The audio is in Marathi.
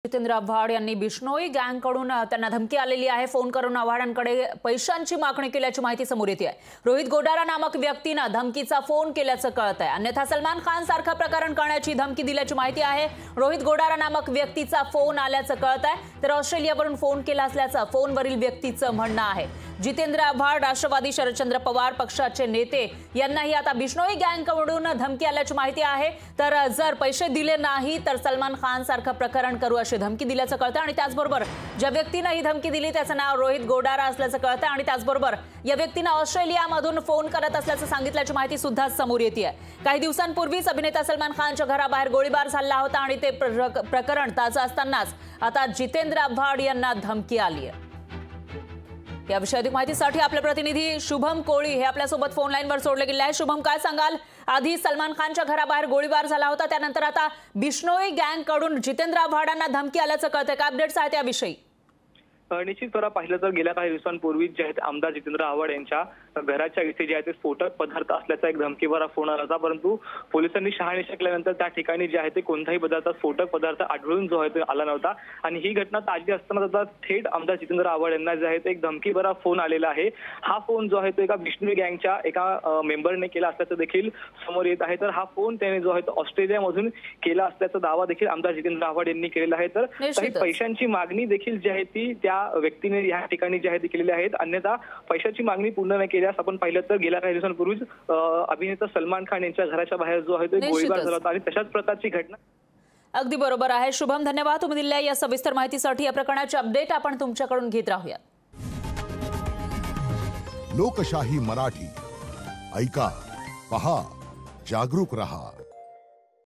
जितेंद्र आव्हाड यांनी बिश्नोई गँगकडून त्यांना धमकी आलेली आहे। फोन करून आव्हाडांकडे पैशांची मागणी केल्याची माहिती समोर येते आहे। रोहित गोडारा नामक व्यक्तीने धमकीचा फोन केल्याचं कळत आहे। अन्यथा सलमान खान सारखं प्रकरण करण्याची धमकी दिल्याची माहिती आहे। रोहित गोडारा नामक व्यक्तीचा फोन आल्याचं कळत आहे, तर ऑस्ट्रेलियावरून फोन केला असल्याचं फोनवरील व्यक्तीचं म्हणणं आहे। जितेंद्र आव्हाड राष्ट्रवादी शरदचंद्र पवार पक्षाचे नेते यांनाही आता बिश्नोई गँगकडून धमकी आल्याची माहिती आहे। तर जर पैसे दिले नाही तर सलमान खान सारखं प्रकरण करू अशी धमकी दिल्याचं कळतं आणि त्याचबरोबर ज्या व्यक्तीने ही धमकी दिली त्याचं नाव रोहित गोडारा असल्याचं कळतं आणि त्याचबरोबर या व्यक्तीने ऑस्ट्रेलियामधून फोन करत असल्याचं सांगितल्याची माहिती सुद्धा समोर येते आहे। काही दिवसांपूर्वीच अभिनेता सलमान खानच्या घराबाहेर गोळीबार झाला होता आणि ते प्रकरण ताजं असतानाच आता जितेंद्र आव्हाड यांना धमकी आली आहे। या विषयी अधिक माहितीसाठी आपले प्रतिनिधी शुभम कोळी हे आपल्यासोबत फोन लाईनवर जोडले गेले आहे। शुभम, काय सांगाल? आधी सलमान खानच्या घराबाहेर गोळीबार झाला होता, त्यानंतर आता बिश्नोई गँगकडून जितेंद्र आव्हाडांना धमकी आल्याचं कळतंय, काय अपडेट्स आहेत याविषयी? निश्चितपणे पाहिलं तर गेल्या काही दिवसांपूर्वी जे आहेत आमदार जितेंद्र आव्हाड यांच्या घराच्या इथे जे आहे ते स्फोटक पदार्थ असल्याचा एक धमकीवर फोन आला होता, परंतु पोलिसांनी शहानिशा केल्यानंतर त्या ठिकाणी जे आहे ते कोणताही स्फोटक पदार्थ आढळून जो आहे तो आला नव्हता आणि ही घटना ताजी असताना आता थेट आमदार जितेंद्र आव्हाड यांना जे आहे ते एक धमकीवर फोन आलेला आहे। हा फोन जो आहे तो एका बिश्नोई गँगच्या एका मेंबरने केला असल्याचं देखील समोर येत आहे। तर हा फोन त्याने जो आहे तो ऑस्ट्रेलियामधून केला असल्याचा दावा देखील आमदार जितेंद्र आव्हाड यांनी केलेला आहे। तर काही पैशांची मागणी देखील जी आहे ती त्या व्यक्तीने या ठिकाणी जे आहे ते केलेली आहेत। अन्यथा पैशाची मागणी पूर्ण न केल्यास आपण पाहिलं तर गेल्या काही दिवसांपूर्वीच अभिनेता सलमान खान यांच्या घराच्या बाहेर जो आहे तो गोळीबार झाला होता आणि तशाच प्रकारची घटना। अगदी बरोबर आहे शुभम, धन्यवाद तुम्ही दिलेल्या या सविस्तर माहितीसाठी। या प्रकरणाचे अपडेट आपण तुमच्याकडून घेत राहूया। लोकशाही मराठी ऐका, पहा, जागरूक रहा।